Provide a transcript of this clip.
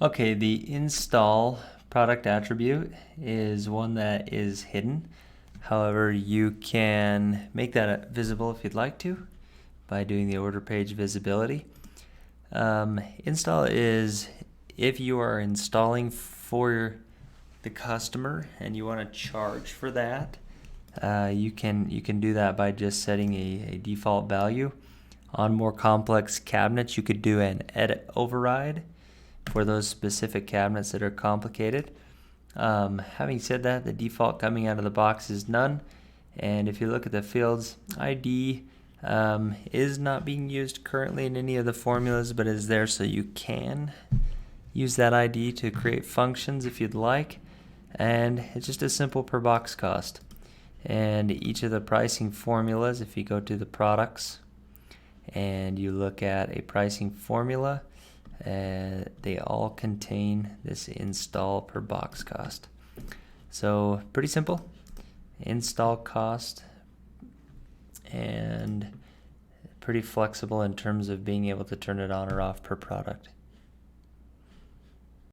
Okay, the install product attribute is one that is hidden. However, you can make that visible if you'd like to by doing the order page visibility. Install is if you are installing for the customer and you want to charge for that, you can do that by just setting a default value. On more complex cabinets, you could do an edit override for those specific cabinets that are complicated. Having said that, the default coming out of the box is none. And if you look at the fields, ID is not being used currently in any of the formulas, but is there so you can use that ID to create functions if you'd like. And it's just a simple per box cost. And each of the pricing formulas, if you go to the products and you look at a pricing formula, they all contain this install per box cost. So pretty simple. Install cost, and pretty flexible in terms of being able to turn it on or off per product.